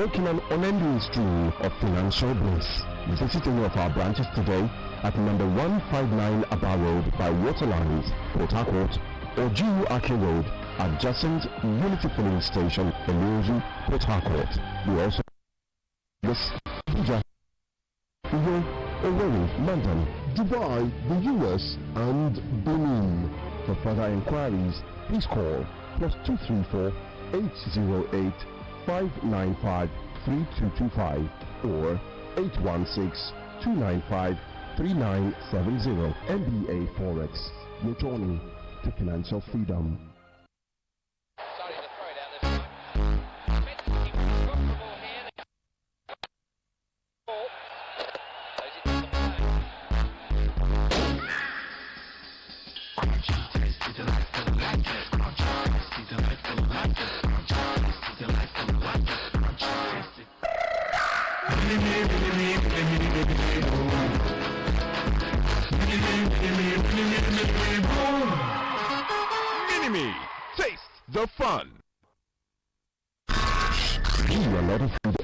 walking an unending stream of financial bliss. Visit any of our branches today at number 159 Aba Road by Waterlines, Port Harcourt, or GURK Road, adjacent Unity Filling Station, Elusi, Port Harcourt. We also this Owerri, London, Dubai, the US, and Benin. For further inquiries, please call +234 808 595 3225 or 816 295 3970. MBA Forex, your journey to financial freedom. Sorry to throw it out this time. Meant to keep the ball here. Ball. Those it doesn't Mini-Me, taste the fun. You are not a food.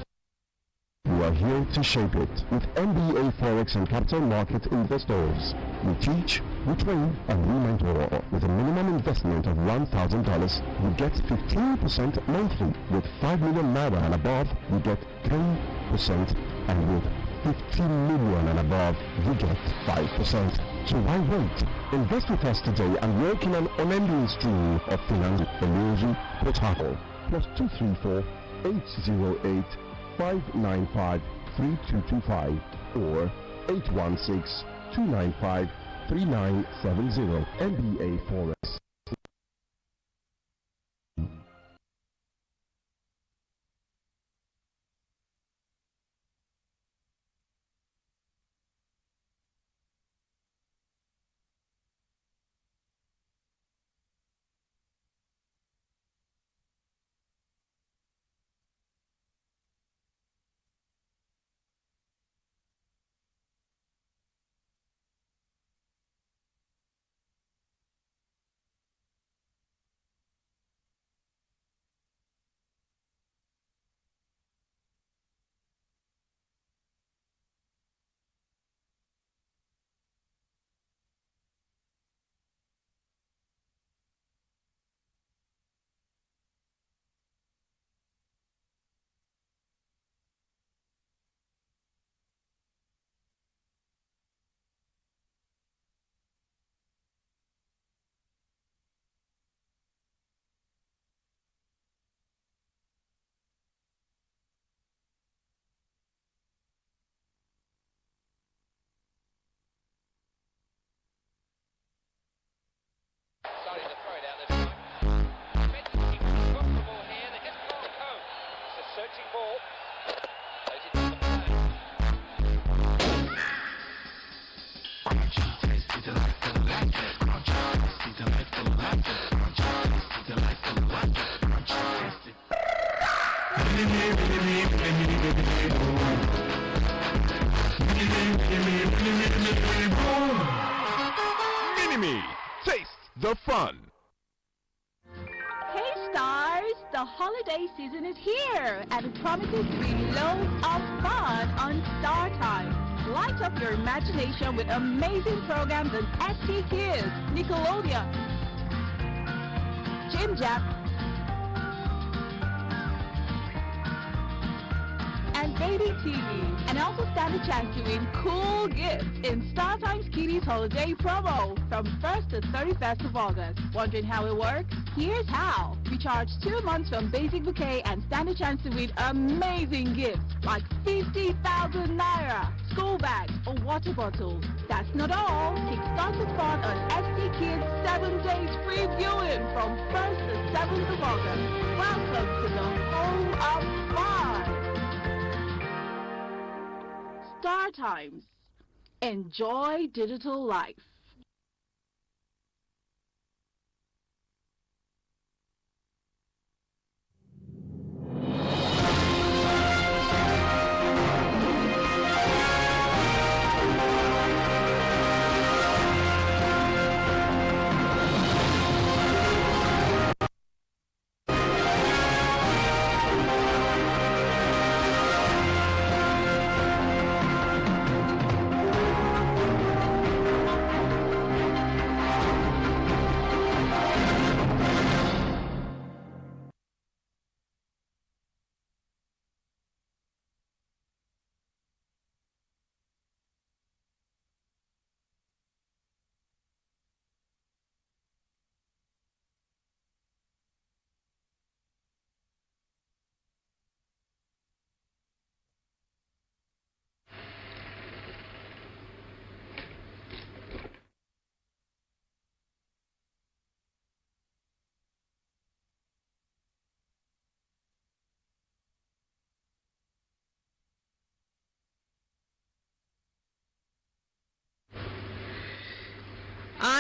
You are here to shape it. With MBA Forex and Capital Market Investors, we teach, we train, and we mentor. With a minimum investment of $1,000, you get 15% monthly. With 5 million naira and above, you get 10%, and with 15 million and above, you get 5%. So why wait? Invest with us today and work in an unending stream of finance. Elusi, Port Harcourt, +234 808 595 3225 or 816 295 3970. MBA Forex. Sorry to throw it out this time. Meant to keep the ball here. They just can't cope. It's a searching ball. Those it doesn't Mini-Me, taste the fun. Hey stars, the holiday season is here and it promises to be loads of fun on Star Time. Light up your imagination with amazing programs on ST Kids, Nickelodeon, Jim Jam, and Baby TV, and also stand a chance to win cool gifts in Star Times Kiddies Holiday Promo from 1st to 31st of August. Wondering how it works? Here's how. We charge 2 months from Basic Bouquet and stand a chance to win amazing gifts like 50,000 naira, school bags, or water bottles. That's not all. Kickstart the fun on ST Kids 7 days free viewing from 1st to 7th of August. Welcome to the home of fun. Star Times. Enjoy digital life.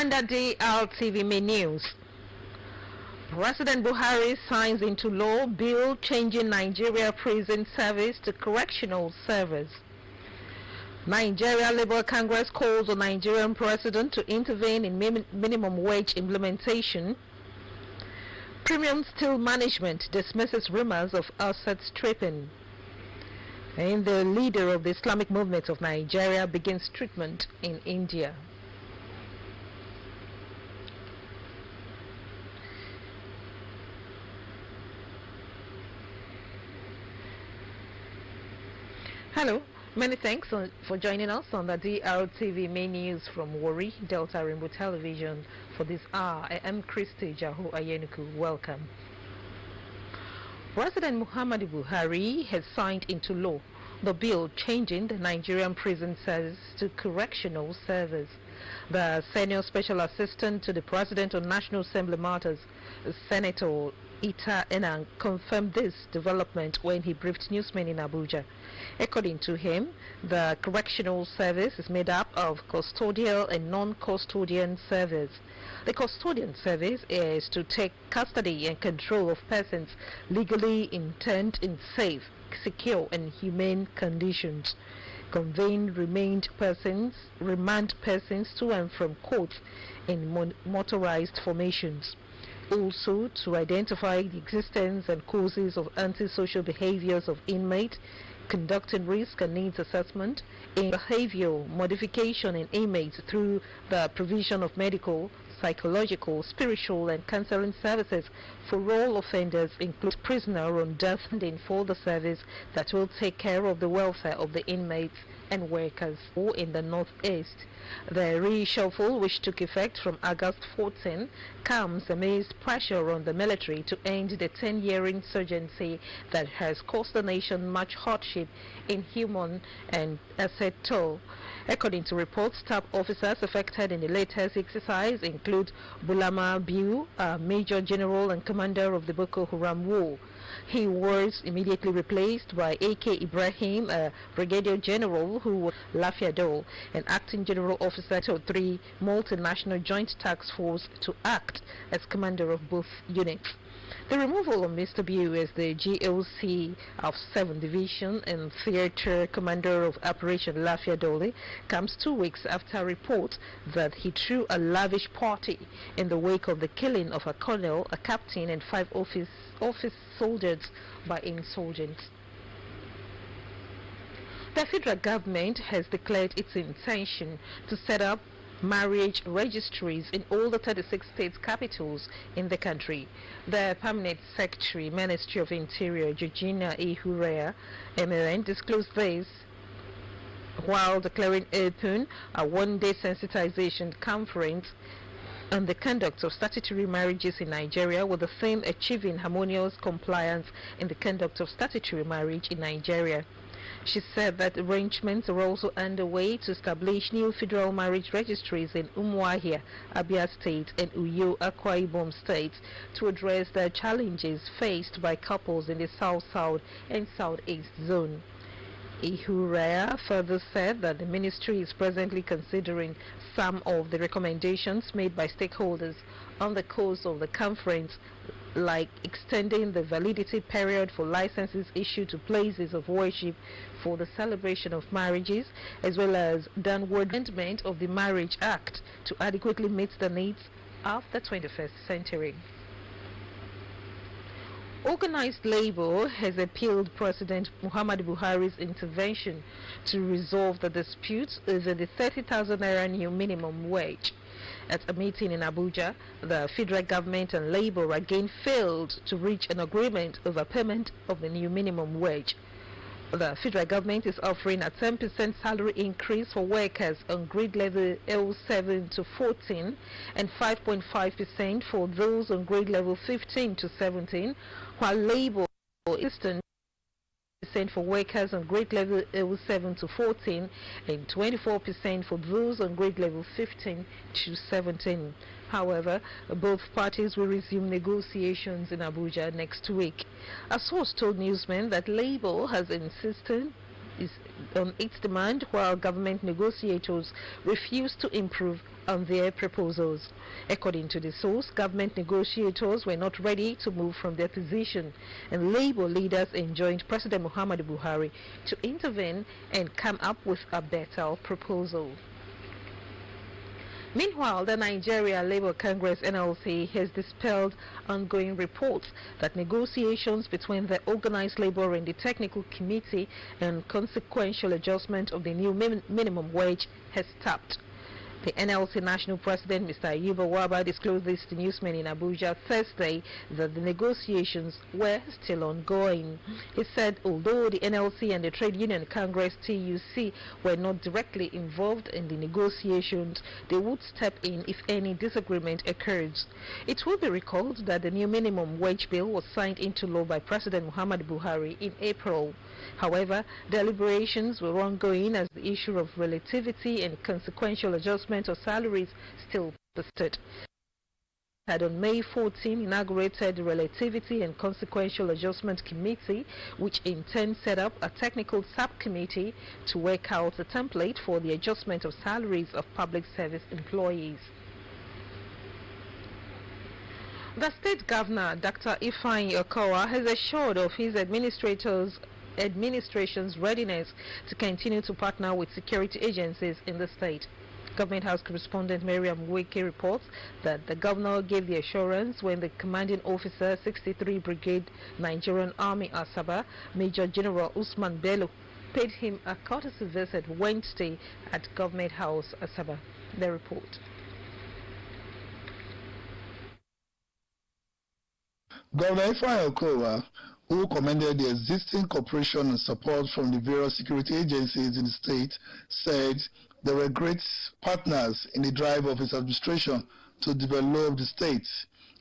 Under Drtv main news, President Buhari signs into law bill changing Nigeria prison service to correctional service. Nigeria Labour Congress calls on Nigerian president to intervene in minimum wage implementation. Premium Steel Management dismisses rumors of asset stripping. And the leader of the Islamic movement of Nigeria begins treatment in India. Hello, many thanks for joining us on the Drtv main news from Warri, Delta Rainbow Television for this hour. I am Christy Jaho Ayenuku. Welcome. President Muhammadu Buhari has signed into law the bill changing the Nigerian prison service to correctional service. The senior special assistant to the President on National Assembly matters, Senator Ita Enang, confirmed this development when he briefed newsmen in Abuja. According to him, the correctional service is made up of custodial and non-custodian service. The custodian service is to take custody and control of persons legally interned in safe, secure and humane conditions, conveying remand persons to and from courts in motorized formations. Also, to identify the existence and causes of antisocial behaviors of inmates, conducting risk and needs assessment, in behavioral modification in inmates through the provision of medical, psychological, spiritual and counseling services for all offenders, including prisoner on death, and for the service that will take care of the welfare of the inmates and workers. In the northeast, the reshuffle, which took effect from August 14, comes amidst pressure on the military to end the 10-year insurgency that has caused the nation much hardship in human and asset toll. According to reports, staff officers affected in the latest exercise include Bulama Biu, Major General and Commander of the Boko Haram War. He was immediately replaced by A.K. Ibrahim, a Brigadier General who was Lafiadol, an Acting General Officer to 3 Multinational Joint Task Force to act as commander of both units. The removal of Mr. Biu as the GOC of 7th Division and Theatre Commander of Operation Lafiadole comes 2 weeks after reports that he threw a lavish party in the wake of the killing of a colonel, a captain and 5 office soldiers by insurgents. The federal government has declared its intention to set up marriage registries in all the 36 states capitals in the country. The Permanent Secretary, Ministry of Interior, Georgina Ihurea, MLN, disclosed this while declaring open a one-day sensitization conference on the conduct of statutory marriages in Nigeria, with the theme achieving harmonious compliance in the conduct of statutory marriage in Nigeria. She said that arrangements are also underway to establish new federal marriage registries in Umuahia, Abia State, and Uyo, Akwa Ibom states to address the challenges faced by couples in the South-South and Southeast zone. Ihurea further said that the ministry is presently considering some of the recommendations made by stakeholders on the course of the conference, like extending the validity period for licenses issued to places of worship for the celebration of marriages, as well as downward amendment of the Marriage Act to adequately meet the needs of the 21st century. Organized labor has appealed President Muhammadu Buhari's intervention to resolve the dispute over the 30,000 naira new minimum wage. At a meeting in Abuja, the federal government and labor again failed to reach an agreement over payment of the new minimum wage. The federal government is offering a 10% salary increase for workers on grade level L7 to 14 and 5.5% for those on grade level 15 to 17, while labor is 10% for workers on grade level L7 to 14 and 24% for those on grade level 15 to 17. However, both parties will resume negotiations in Abuja next week. A source told newsmen that Labour has insisted its demand, while government negotiators refused to improve on their proposals. According to the source, government negotiators were not ready to move from their position, and Labour leaders enjoined President Muhammadu Buhari to intervene and come up with a better proposal. Meanwhile, the Nigeria Labour Congress (NLC) has dispelled ongoing reports that negotiations between the organized labour and the technical committee and consequential adjustment of the new minimum wage has stopped. The NLC National President, Mr. Ayuba Waba, disclosed this to newsmen in Abuja Thursday that the negotiations were still ongoing. He said although the NLC and the Trade Union Congress (TUC) were not directly involved in the negotiations, they would step in if any disagreement occurs. It will be recalled that the new minimum wage bill was signed into law by President Muhammadu Buhari in April. However, deliberations were ongoing as the issue of relativity and consequential adjustment of salaries still persisted. Had on May 14 inaugurated the Relativity and Consequential Adjustment Committee, which in turn set up a technical subcommittee to work out a template for the adjustment of salaries of public service employees. The state governor, Dr. Ifeanyi Okowa, has assured of his administration's readiness to continue to partner with security agencies in the state. Government House correspondent Miriam Wiki reports that the governor gave the assurance when the commanding officer, 63 Brigade Nigerian Army Asaba, Major General Usman Bello, paid him a courtesy visit Wednesday at Government House Asaba. The report. Governor Ifeanyi Okowa, who commended the existing cooperation and support from the various security agencies in the state, said they were great partners in the drive of his administration to develop the state.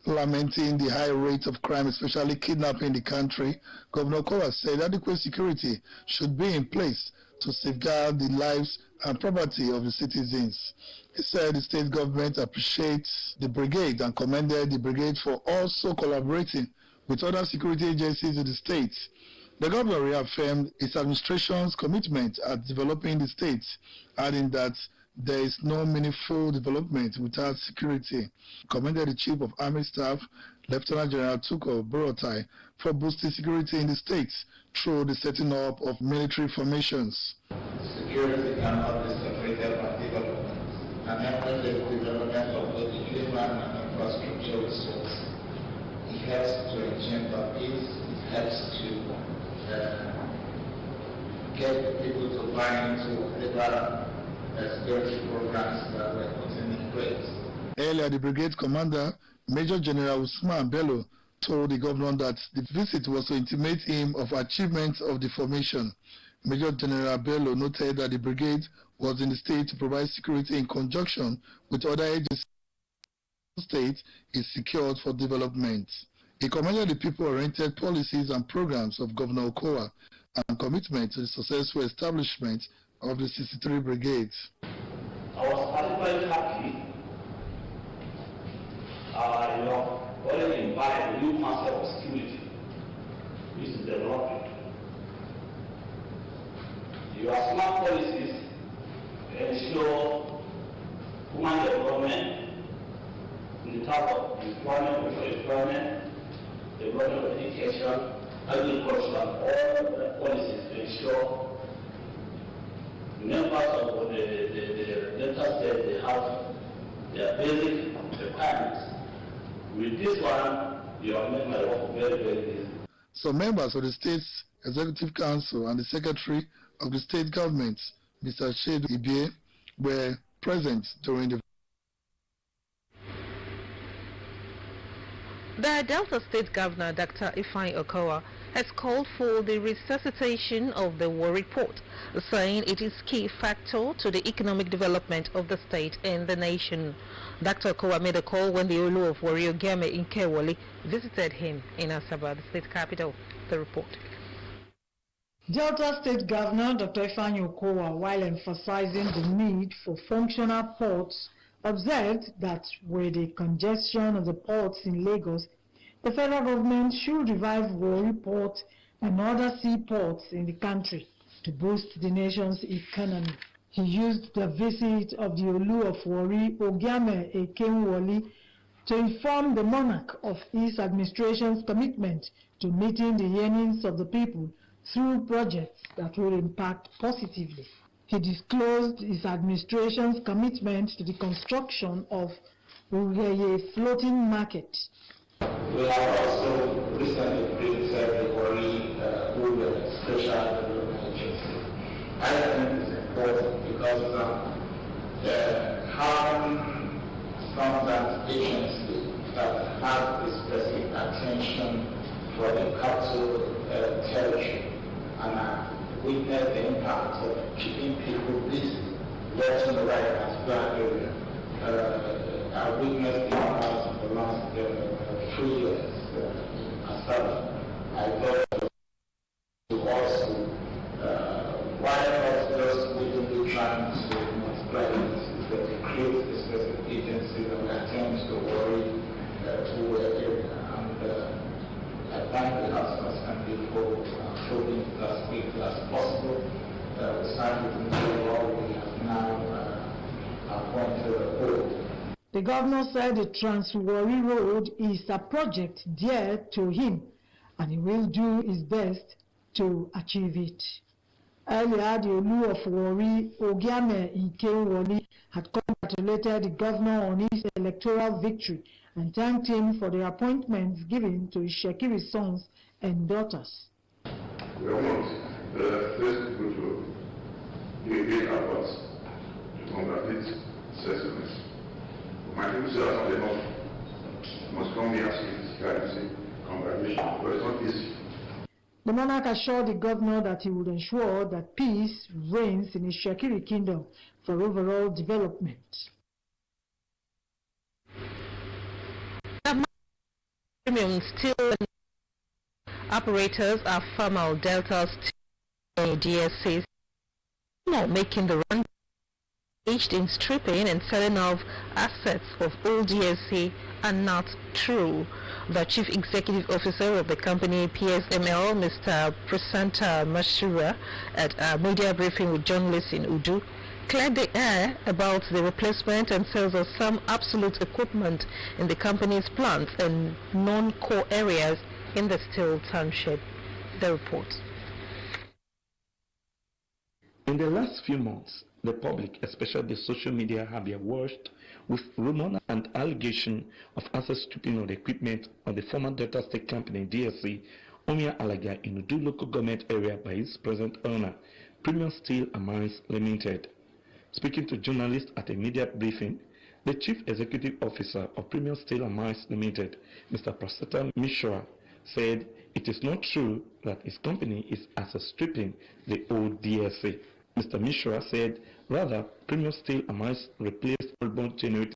Lamenting the high rate of crime, especially kidnapping in the country, Governor Okowa said adequate security should be in place to safeguard the lives and property of the citizens. He said the state government appreciates the brigade and commended the brigade for also collaborating with other security agencies in the state. The governor reaffirmed his administration's commitment at developing the state, adding that there is no meaningful development without security. He commended the Chief of Army Staff, Lieutenant General Tuko Borotai, for boosting security in the state through the setting up of military formations. Security cannot be separated from development, and every development of both human and infrastructure resources. It helps to engender peace, it helps to get people to buy into whatever security programs that were put in place. Earlier, the brigade commander, Major General Usman Bello, told the governor that the visit was to intimate him of achievements of the formation. Major General Bello noted that the brigade was in the state to provide security in conjunction with other agencies. The state is secured for development. He commended the people-oriented policies and programs of Governor Okowa and commitment to the successful establishment of the 63 brigades. I was particularly happy when we imbibe the new concept of security, which is developing. Your smart policies ensure human development in the terms of employment, social employment, development of education, agriculture, all the policies to ensure members of the Delta State they have their basic requirements. With this one, you have made my work very, very easy. Some members of the state's Executive Council and the Secretary of the State Government, Mr. Shedu Ibie, were present during the The Delta State Governor, Dr. Ifeanyi Okowa, has called for the resuscitation of the Warri Port, saying it is a key factor to the economic development of the state and the nation. Dr. Okowa made a call when the Olu of Warri Ogame in Kewali visited him in Asaba, the state capital. The report. Delta State Governor Dr. Ifeanyi Okowa, while emphasizing the need for functional ports, observed that with the congestion of the ports in Lagos, the federal government should revive Warri Port and other seaports in the country. to boost the nation's economy. He used the visit of the Olu of Warri, Ogiame Ekenwoli, to inform the monarch of his administration's commitment to meeting the yearnings of the people through projects that will impact positively. He disclosed his administration's commitment to the construction of Ugeye floating market. We have also recently created the Warri Special Development Agency. I think it's important because having some that agency that has a specific attention for the capital territory and witness the impact of keeping people busy, left and right at that area. I witnessed the impact of the last 3 years as such. I thought to also, why not just within trying to multiply it, is that to create a specific agency that will attend to worry to area. And I thank the House Assembly for showing it as quickly as possible. We started in the law, we have now appointed a board. The governor said the Trans-Warri Road is a project dear to him, and he will do his best to achieve it. Earlier, the Olu of Warri, Ogiame Ekenwoli, had congratulated the governor on his electoral victory and thanked him for the appointments given to his Shekiri sons and daughters. We want the first people to do a big effort to congratulate citizens. My people say that's not enough. You must come here and say congratulations, but it's not easy. The monarch assured the governor that he would ensure that peace reigns in his Shekiri kingdom for overall development. Premium steel operators are formal Delta Steel DSCs now making the run engaged in stripping and selling of assets of old DSC are not true. The Chief Executive Officer of the company PSML, Mr. Prasanta Mashura, at a media briefing with journalists in Udu, cleared the air about the replacement and sales of some obsolete equipment in the company's plants and non-core areas in the steel township. The report. In the last few months, the public, especially the social media, have been washed with rumor and allegation of asset stripping of the equipment of the former Delta State Company DSC, Omia Alaga, in Udu local government area by its present owner, Premium Steel and Mines Limited. Speaking to journalists at a media briefing, the Chief Executive Officer of Premium Steel and Mines Limited, Mr. Prasanta Mishra, said it is not true that his company is asset stripping the old DSC. Mr. Mishra said, rather, Premium Steel and Mines replaced old generators,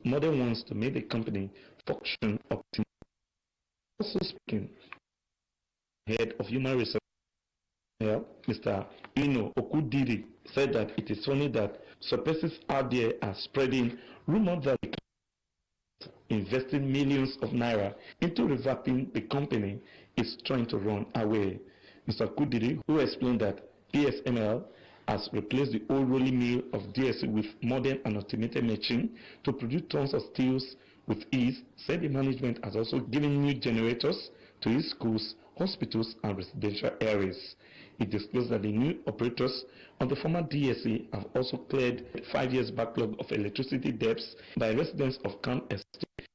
modern ones to make the company function optimally. Also speaking, head of human resources, Mr. Ino Okudiri, said that it is funny that suppressors out there are spreading rumors that investing millions of naira into revamping the company is trying to run away. Mr. Kudiri, who explained that PSML has replaced the old rolling mill of DSC with modern and automated machine to produce tons of steels with ease, said the management has also given new generators to its schools, hospitals and residential areas. It disclosed that the new operators on the former DSC have also cleared 5 years backlog of electricity debts by residents of Camp Estate,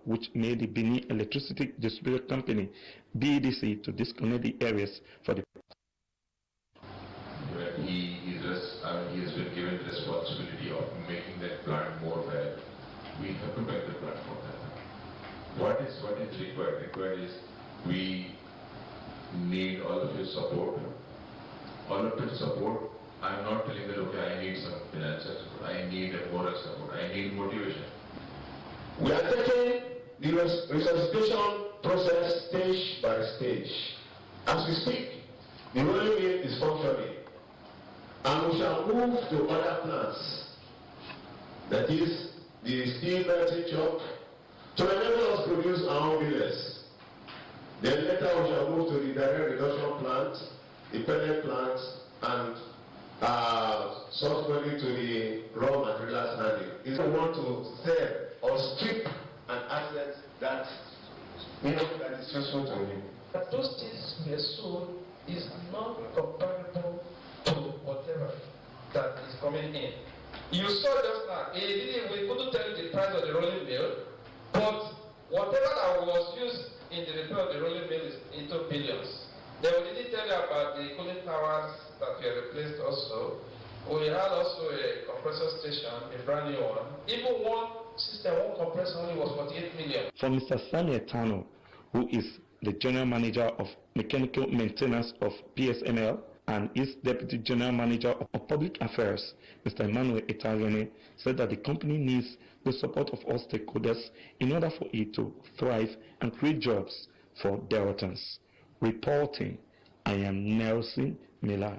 which made the Benin Electricity Distributor Company, BEDC, to disconnect the areas for the... He has been given the responsibility of making that plant more fair. We have to make the plant more fair. What is required? Required is we need all of your support. All of your support. I'm not telling that, okay, I need some financial support. I need a moral support. I need motivation. We are taking the resuscitation process stage by stage. As we speak, the rolling mill is functioning, and we shall move to other plants, that is, the steel melting shop, to enable us to produce our own millets. Then later we shall move to the direct reduction plant, the pellet plant, and subsequently to the raw materials handling. If we want to sell or strip an asset that that is useful to him. But those things we are sold is not comparable to whatever that is coming in. You saw just now, we couldn't tell you the price of the rolling mill, but whatever that was used in the repair of the rolling mill is into billions. Then we didn't tell you about the cooling towers that were replaced also. We had also a compressor station, a brand new one. Even one system, one compressor only was 48 million. For Mr. Sani Etano, who is the General Manager of Mechanical Maintenance of PSML and is Deputy General Manager of Public Affairs, Mr. Emmanuel Etarione, said that the company needs the support of all stakeholders in order for it to thrive and create jobs for Deltans. Reporting, I am Nelson Miller.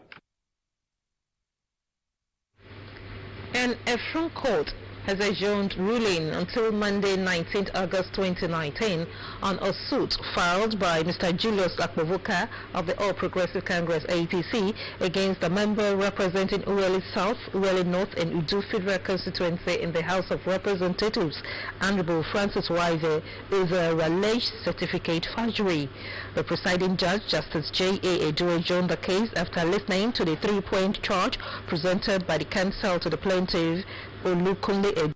An Efron court has adjourned ruling until Monday, 19th August 2019 on a suit filed by Mr. Julius Akpovuka of the All Progressive Congress APC against the member representing Uweli South, Uweli North and Udu Federal Constituency in the House of Representatives, Honorable Francis Waive, over alleged certificate forgery. The presiding judge, Justice J.A. Edu, adjourned the case after listening to the three-point charge presented by the counsel to the plaintiff, Olukunle Edu,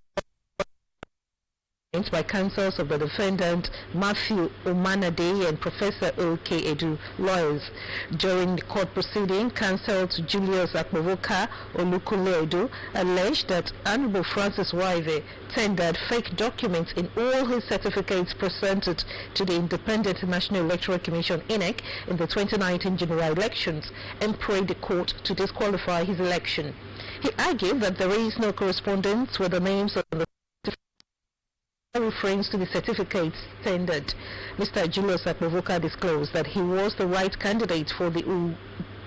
by counsels of the defendant Matthew Omanade and Professor O.K. Edu, lawyers. During the court proceeding, counsel to Julius Akpovuka, Olukunle Edu, alleged that Honorable Francis Waive tendered fake documents in all his certificates presented to the Independent National Electoral Commission (INEC) in the 2019 general elections and prayed the court to disqualify his election. He argued that there is no correspondence with the names of the reference to the certificates tendered. Mr. Julius Akpovuka disclosed that he was the right candidate for the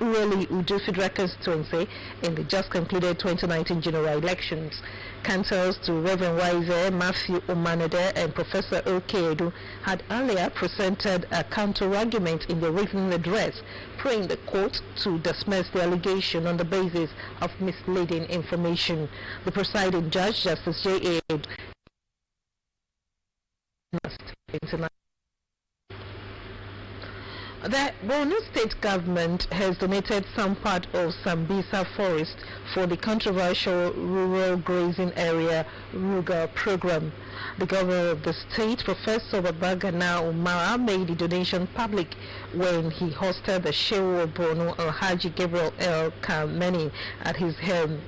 Uweli Udu Federal Constituency in the just concluded 2019 general elections. Counsels to Reverend Waive, Matthew Omanade and Professor O.K. Edu had earlier presented a counter-argument in the written address, praying the court to dismiss the allegation on the basis of misleading information. The presiding judge, Justice J.A. Edu, the Borno state government has donated some part of Sambisa forest for the controversial rural grazing area Ruga program. The governor of the state, Professor Babagana Umara, made the donation public when he hosted the Shehu of Borno Alhaji Gabriel El Kameni at his home.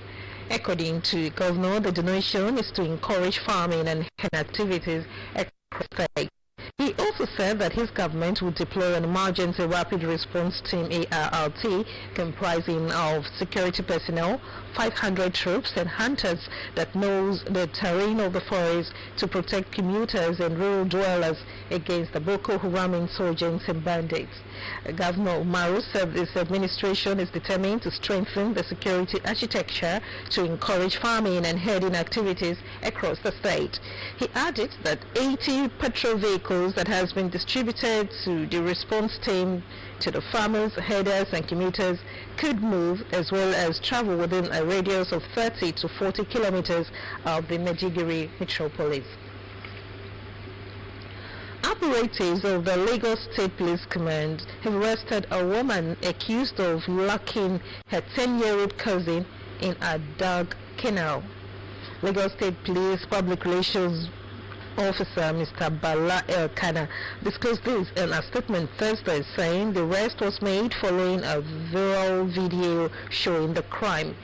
According to the governor, the donation is to encourage farming and activities across the state. He also said that his government would deploy an emergency rapid response team ARRT comprising of security personnel, 500 troops and hunters that knows the terrain of the forest to protect commuters and rural dwellers against the Boko Haram insurgents and bandits. Governor Umaru said this administration is determined to strengthen the security architecture to encourage farming and herding activities across the state. He added that 80 patrol vehicles that has been distributed to the response team to the farmers, herders and commuters could move as well as travel within a radius of 30 to 40 kilometers of the Maiduguri metropolis. Operatives of the Lagos State Police Command have arrested a woman accused of locking her 10-year-old cousin in a dog kennel. Lagos State Police Public Relations Officer Mr. Bala Elkana disclosed this in a statement Thursday, saying the arrest was made following a viral video showing the crime.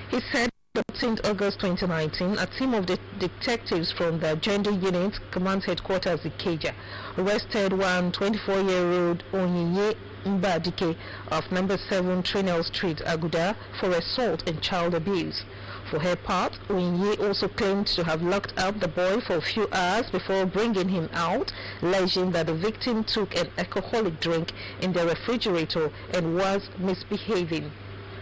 He said on 13th August 2019, a team of detectives from the Gender Unit Command Headquarters Ikeja arrested one 24-year-old Onyinye Mbadike of number 7 Trinell Street, Aguda, for assault and child abuse. For her part, Onyinye also claimed to have locked up the boy for a few hours before bringing him out, alleging that the victim took an alcoholic drink in the refrigerator and was misbehaving.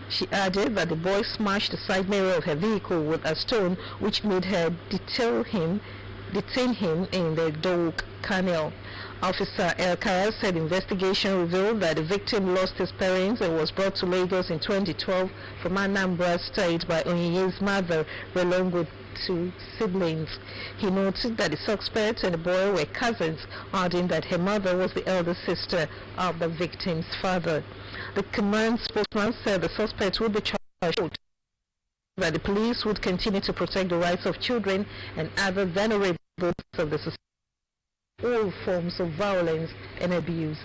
She added that the boy smashed the side mirror of her vehicle with a stone, which made her detail him detained him in the Doak Canal. Officer El Kaya said investigation revealed that the victim lost his parents and was brought to Lagos in 2012 from Anambra State by Onyinye's mother, along with 2 siblings. He noted that the suspect and the boy were cousins, adding that her mother was the elder sister of the victim's father. The command spokesman said the suspect would be charged, that the police would continue to protect the rights of children and other vulnerable of the society, all forms of violence and abuse.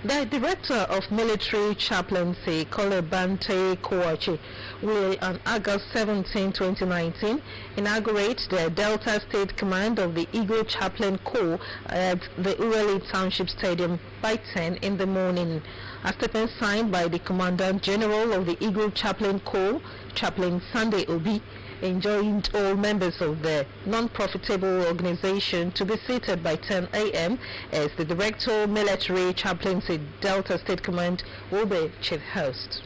The Director of Military Chaplaincy, Colonel Bante Kouachi, will on August 17, 2019, inaugurate the Delta State Command of the Eagle Chaplain Corps at the Urali Township Stadium by 10 in the morning. A statement signed by the Commandant General of the Eagle Chaplain Corps, Chaplain Sunday Obi, enjoined all members of the non-profitable organization to be seated by 10 a.m. as the Director of Military Chaplaincy Delta State Command will be chief host.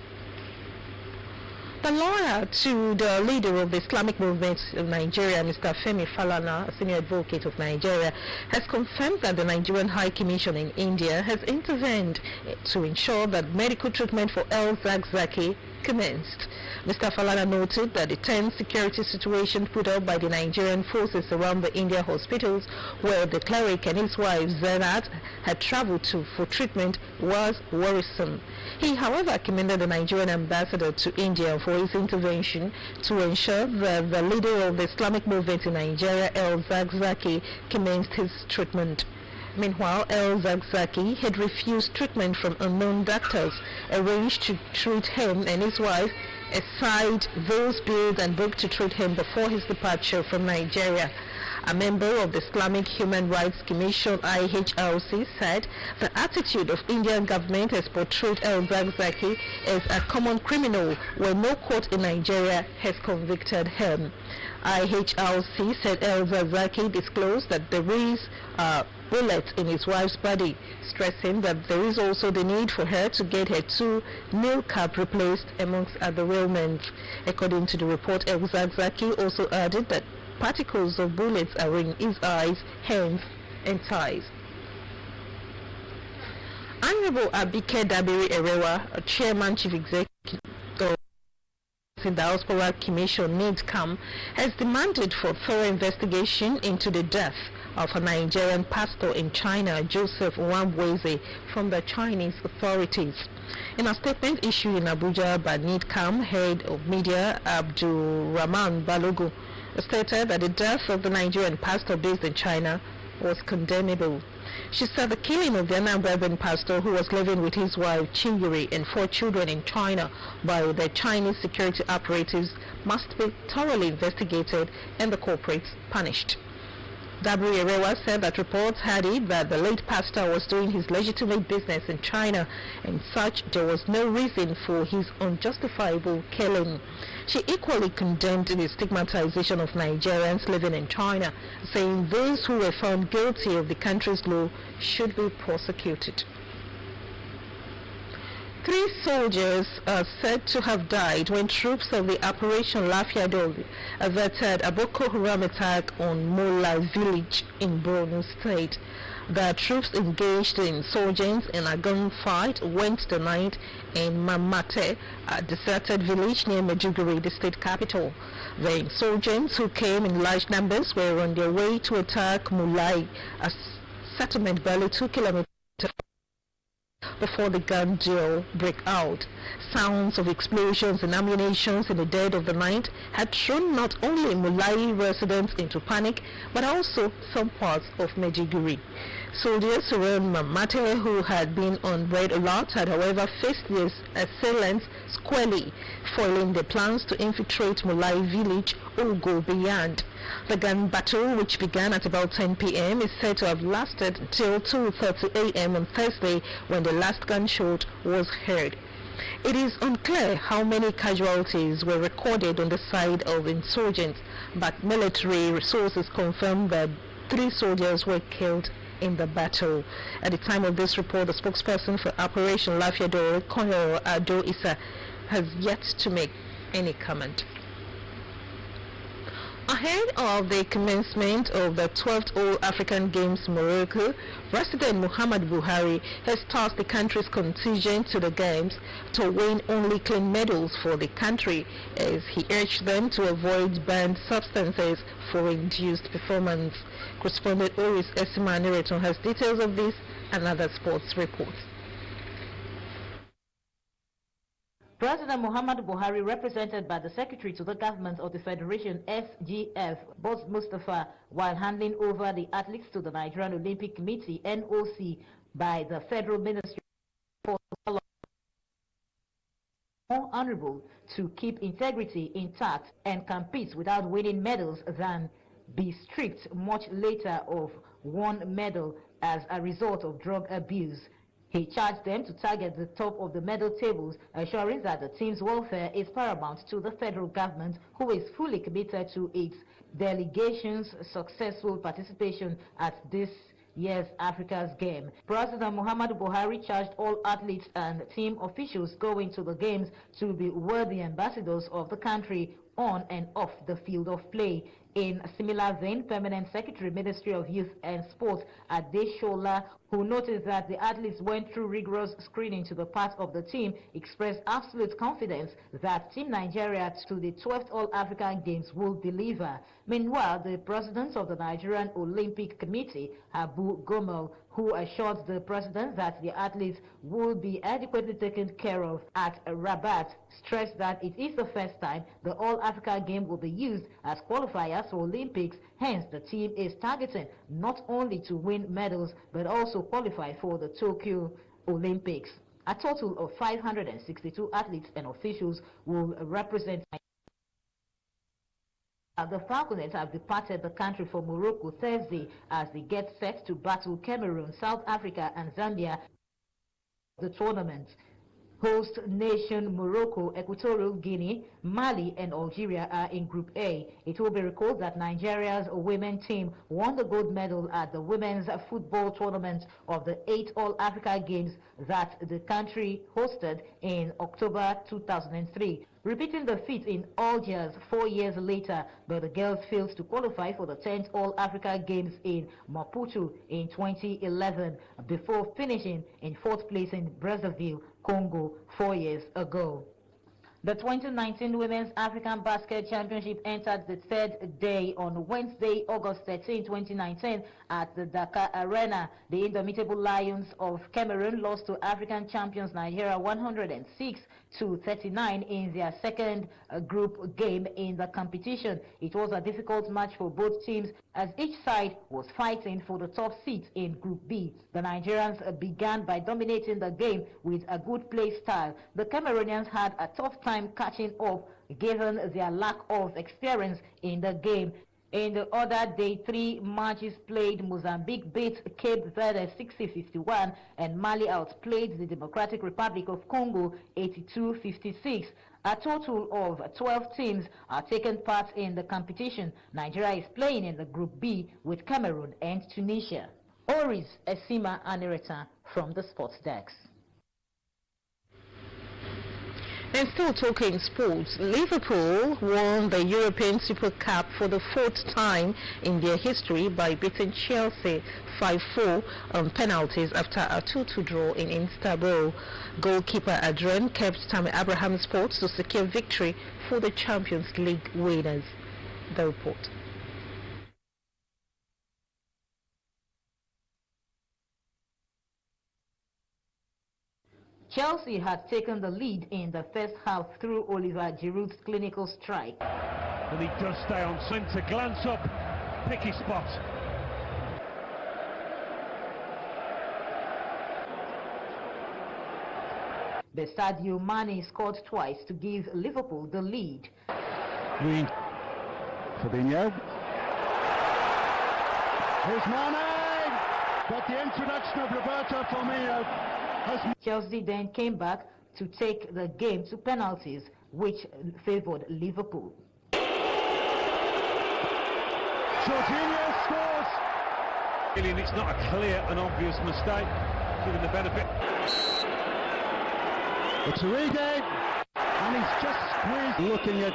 The lawyer to the leader of the Islamic movement of Nigeria, Mr. Femi Falana, a senior advocate of Nigeria, has confirmed that the Nigerian High Commission in India has intervened to ensure that medical treatment for El Zakzaki commenced. Mr. Falana noted that the tense security situation put up by the Nigerian forces around the India hospitals where the cleric and his wife Zainat had traveled to for treatment was worrisome. He, however, commended the Nigerian ambassador to India for his intervention to ensure that the leader of the Islamic movement in Nigeria, El Zakzaki, commenced his treatment. Meanwhile, El Zakzaki had refused treatment from unknown doctors arranged to treat him and his wife, aside those billed and booked to treat him before his departure from Nigeria. A member of the Islamic Human Rights Commission (IHRC) said the attitude of Indian government has portrayed El Zakzaki as a common criminal where no court in Nigeria has convicted him. IHRC said El Zakzaki disclosed that there is a bullet in his wife's body, stressing that there is also the need for her to get her 2 nail cap replaced amongst other ailments. According to the report, El Zakzaki also added that particles of bullets are in his eyes, hands and thighs. Honorable Abike Dabiri Erewa, Chairman Chief Executive of the Diaspora Commission (NIDCAM), has demanded for thorough investigation into the death of a Nigerian pastor in China, Joseph Wambweze, from the Chinese authorities. In a statement issued in Abuja by NIDCAM, head of media Abdul Rahman Balogu stated that the death of the Nigerian pastor based in China was condemnable. She said the killing of the Anambra pastor who was living with his wife Chingiri and 4 children in China by the Chinese security operatives must be thoroughly investigated and the culprits punished. Dabiri Erewa said that reports had it that the late pastor was doing his legitimate business in China and such there was no reason for his unjustifiable killing. She equally condemned the stigmatization of Nigerians living in China, saying those who were found guilty of the country's law should be prosecuted. 3 soldiers are said to have died when troops of the Operation Lafiadol averted a Boko Haram attack on Mola village in Borno State. The troops engaged the insurgents in a gunfight Wednesday night in Mamate, a deserted village near Maiduguri, the state capital. The insurgents, who came in large numbers, were on their way to attack Mulai, a settlement barely 2 kilometers before the gun duel broke out. Sounds of explosions and ammunition in the dead of the night had thrown not only Mulai residents into panic, but also some parts of Maiduguri. Soldiers around Mamate who had been on red alert had however faced their assailants squarely, foiling their plans to infiltrate Mulai village or go beyond. The gun battle, which began at about 10 p.m., is said to have lasted till 2:30 a.m. on Thursday when the last gunshot was heard. It is unclear how many casualties were recorded on the side of insurgents, but military sources confirmed that 3 soldiers were killed in the battle. At the time of this report, the spokesperson for Operation Lafiadol, Colonel Ado Issa, has yet to make any comment. Ahead of the commencement of the 12th All-African Games Morocco, President Muhammadu Buhari has tasked the country's contingent to the Games to win only clean medals for the country, as he urged them to avoid banned substances for induced performance. Correspondent Oris Esima Nereton has details of this and other sports reports. President Muhammadu Buhari, represented by the Secretary to the Government of the Federation, SGF, Boss Mustafa, while handing over the athletes to the Nigerian Olympic Committee, NOC, by the Federal Ministry for more honorable to keep integrity intact and compete without winning medals than be stripped much later of one medal as a result of drug abuse. He charged them to target the top of the medal tables, assuring that the team's welfare is paramount to the federal government, who is fully committed to its delegation's successful participation at this year's Africa's Game. President Muhammadu Buhari charged all athletes and team officials going to the Games to be worthy ambassadors of the country on and off the field of play. In a similar vein, Permanent Secretary, Ministry of Youth and Sports, Adeshola, who noticed that the athletes went through rigorous screening to the part of the team, expressed absolute confidence that Team Nigeria to the 12th All-African Games will deliver. Meanwhile, the president of the Nigerian Olympic Committee, Abu Gomel, who assured the president that the athletes will be adequately taken care of at Rabat, stressed that it is the first time the All-Africa Game will be used as qualifiers for Olympics. Hence, the team is targeting not only to win medals but also qualify for the Tokyo Olympics. A total of 562 athletes and officials will represent. The Falconets have departed the country for Morocco Thursday as they get set to battle Cameroon, South Africa and Zambia. The tournament. Host nation Morocco, Equatorial Guinea, Mali and Algeria are in Group A. It will be recalled that Nigeria's women team won the gold medal at the women's football tournament of the 8th All-Africa Games that the country hosted in October 2003. Repeating the feat in Algiers 4 years later, but the girls failed to qualify for the 10th All-Africa Games in Maputo in 2011 before finishing in 4th place in Brazzaville, Congo 4 years ago. The 2019 Women's African Basket Championship entered the third day on Wednesday, August 13, 2019 at the Dakar Arena. The Indomitable Lions of Cameroon lost to African champions Nigeria 106-39 in their second group game in the competition. It was a difficult match for both teams as each side was fighting for the top seat in Group B. The Nigerians began by dominating the game with a good play style. The Cameroonians had a tough time catching up given their lack of experience in the game. In the other day 3 matches played, Mozambique beat Cape Verde 60-51 and Mali outplayed the Democratic Republic of Congo 82-56. A total of 12 teams are taking part in the competition. Nigeria is playing in the Group B with Cameroon and Tunisia. Oris Esima Anireta from the Sports Desk. And still talking sports, Liverpool won the European Super Cup for the 4th time in their history by beating Chelsea 5-4 on penalties after a 2-2 draw in Istanbul. Goalkeeper Adrian kept Tammy Abraham's sports to secure victory for the Champions League winners. The report. Chelsea had taken the lead in the first half through Oliver Giroud's clinical strike. And he does stay on centre, glance up, picky spot. The Sadio Mane scored twice to give Liverpool the lead. Green. Fabinho. Here's Mane! Got the introduction of Roberto Firmino. Chelsea then came back to take the game to penalties, which favored Liverpool. Jorginho scores! It's not a clear and obvious mistake, given the benefit. It's Origi, and he's just squeezed. Looking at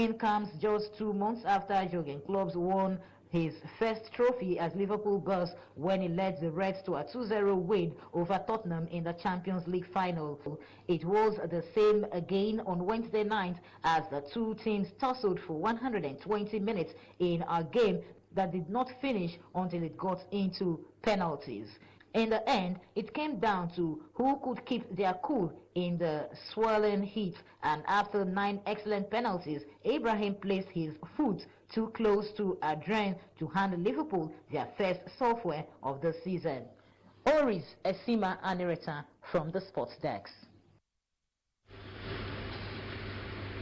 win comes just 2 months after Jurgen Klopp won his first trophy as Liverpool boss when he led the Reds to a 2-0 win over Tottenham in the Champions League final. It was the same again on Wednesday night as the two teams tussled for 120 minutes in a game that did not finish until it got into penalties. In the end, it came down to who could keep their cool in the swirling heat, and after 9 excellent penalties, Ibrahim placed his foot too close to a drain to hand Liverpool their first software of the season. Oris Esima Anireta from the Sports Desk.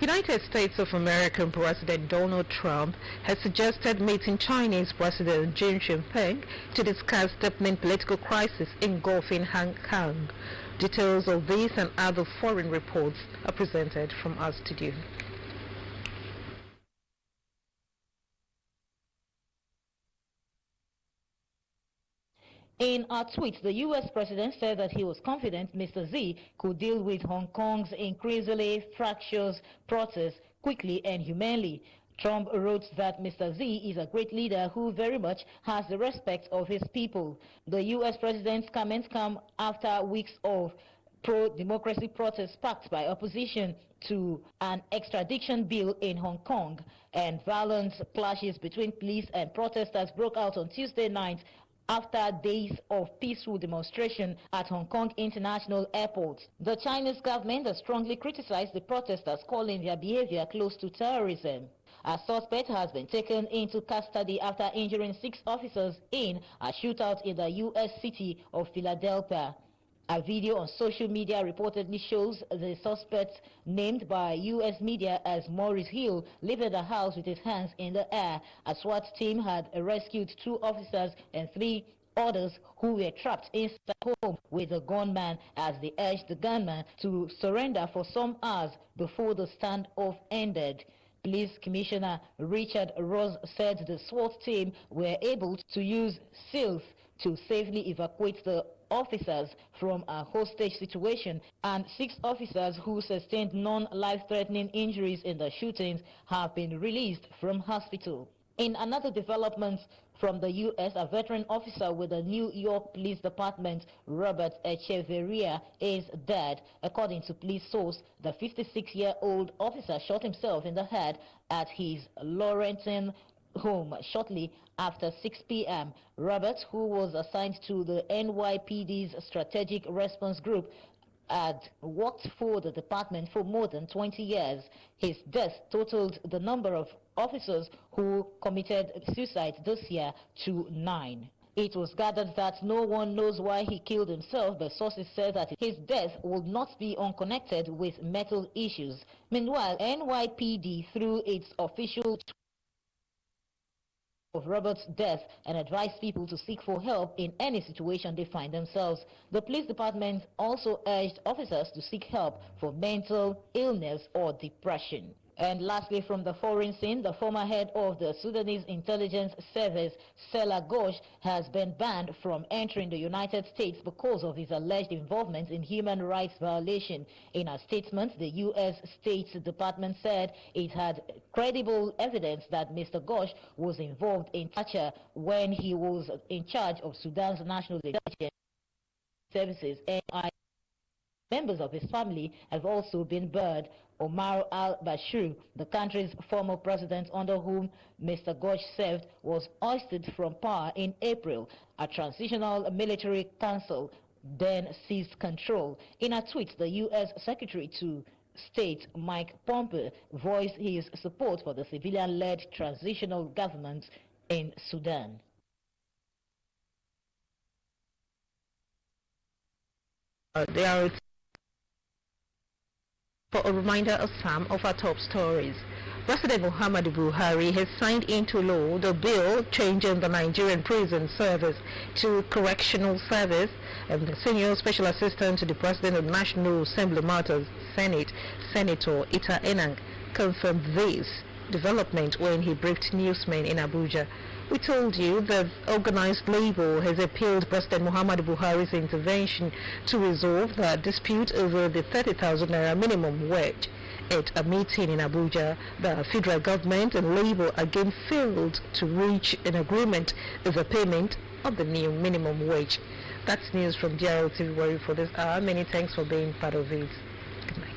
United States of America President Donald Trump has suggested meeting Chinese President Xi Jinping to discuss deepening political crisis engulfing Hong Kong. Details of this and other foreign reports are presented from our studio. In a tweet, the U.S. president said that he was confident Mr. Xi could deal with Hong Kong's increasingly fractious protests quickly and humanely. Trump wrote that Mr. Xi is a great leader who very much has the respect of his people. The U.S. president's comments come after weeks of pro-democracy protests sparked by opposition to an extradition bill in Hong Kong, and violent clashes between police and protesters broke out on Tuesday night after days of peaceful demonstration at Hong Kong International Airport. The Chinese government has strongly criticized the protesters, calling their behavior close to terrorism. A suspect has been taken into custody after injuring 6 officers in a shootout in the U.S. city of Philadelphia. A video on social media reportedly shows the suspect, named by U.S. media as Maurice Hill, leaving the house with his hands in the air. A SWAT team had rescued 2 officers and 3 others who were trapped inside the home with the gunman as they urged the gunman to surrender for some hours before the standoff ended. Police Commissioner Richard Ross said the SWAT team were able to use SEALs to safely evacuate the officers from a hostage situation, and 6 officers who sustained non-life-threatening injuries in the shootings have been released from hospital. In another development from the U.S., a veteran officer with the New York Police Department, Robert Echeverria, is dead. According to police source, the 56-year-old officer shot himself in the head at his Laurelton home shortly after 6 p.m. Roberts, who was assigned to the NYPD's Strategic Response Group, had worked for the department for more than 20 years. His death totaled the number of officers who committed suicide this year to 9. It was gathered that no one knows why he killed himself, but sources said that his death would not be unconnected with mental issues. Meanwhile, NYPD, through its official of Robert's death, and advised people to seek for help in any situation they find themselves. The police department also urged officers to seek help for mental illness or depression. And lastly, from the foreign scene, the former head of the Sudanese intelligence service, Sela Ghosh, has been banned from entering the United States because of his alleged involvement in human rights violation. In a statement, the U.S. State Department said it had credible evidence that Mr. Ghosh was involved in torture when he was in charge of Sudan's National Intelligence Services, NIS. Members of his family have also been burned. Omar al-Bashir, the country's former president under whom Mr. Ghosh served, was ousted from power in April. A transitional military council then seized control. In a tweet, the U.S. Secretary to State Mike Pompeo voiced his support for the civilian-led transitional government in Sudan. For a reminder of some of our top stories. President Muhammadu Buhari has signed into law the bill changing the Nigerian prison service to correctional service, and the senior special assistant to the President of the National Assembly Matters, Senate, Senator Ita Enang, confirmed this development when he briefed newsmen in Abuja. We told you that organized labor has appealed President Muhammadu Buhari's intervention to resolve the dispute over the 30,000 naira minimum wage. At a meeting in Abuja, the federal government and Labour again failed to reach an agreement over payment of the new minimum wage. That's news from Drtv for this hour. Many thanks for being part of it. Good night.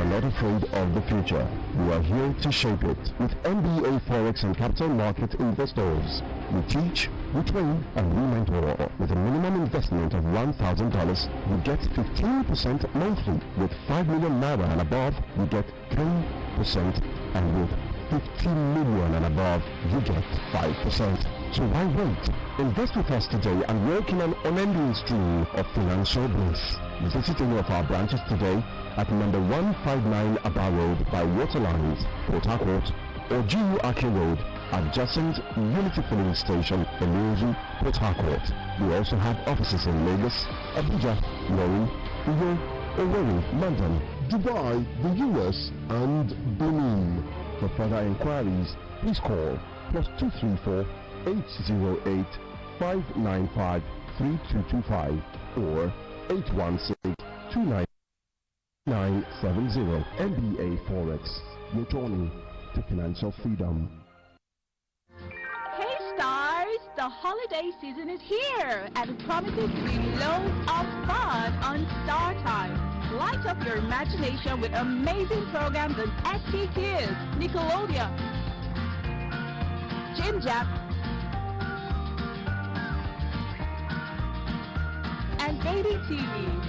Not afraid of the future. We are here to shape it. With MBA Forex and Capital Market Investors, we teach, we train, and we mentor. With a minimum investment of $1,000, you get 15% monthly. With 5 million naira and above, you get 10%, and with 15 million and above, you get 5%. So why wait? Invest with us today and work in an unending stream of financial bliss. Visit any of our branches today at number 159 Aba Road by Waterlines, Port Harcourt, or GU Aki Road, adjacent Unity Filling Station, Eluji, Port Harcourt. We also have offices in Lagos, Abuja, Warri, Uyo, Owerri, London, Dubai, the US, and Benin. For further inquiries, please call +234 808 595 3225 or 816 2970. MBA Forex, your journey to financial freedom. Hey stars, the holiday season is here and it promises to be loads of fun on Star Time. Light up your imagination with amazing programs on ST Kids, Nickelodeon, Jim Jam, and Drtv.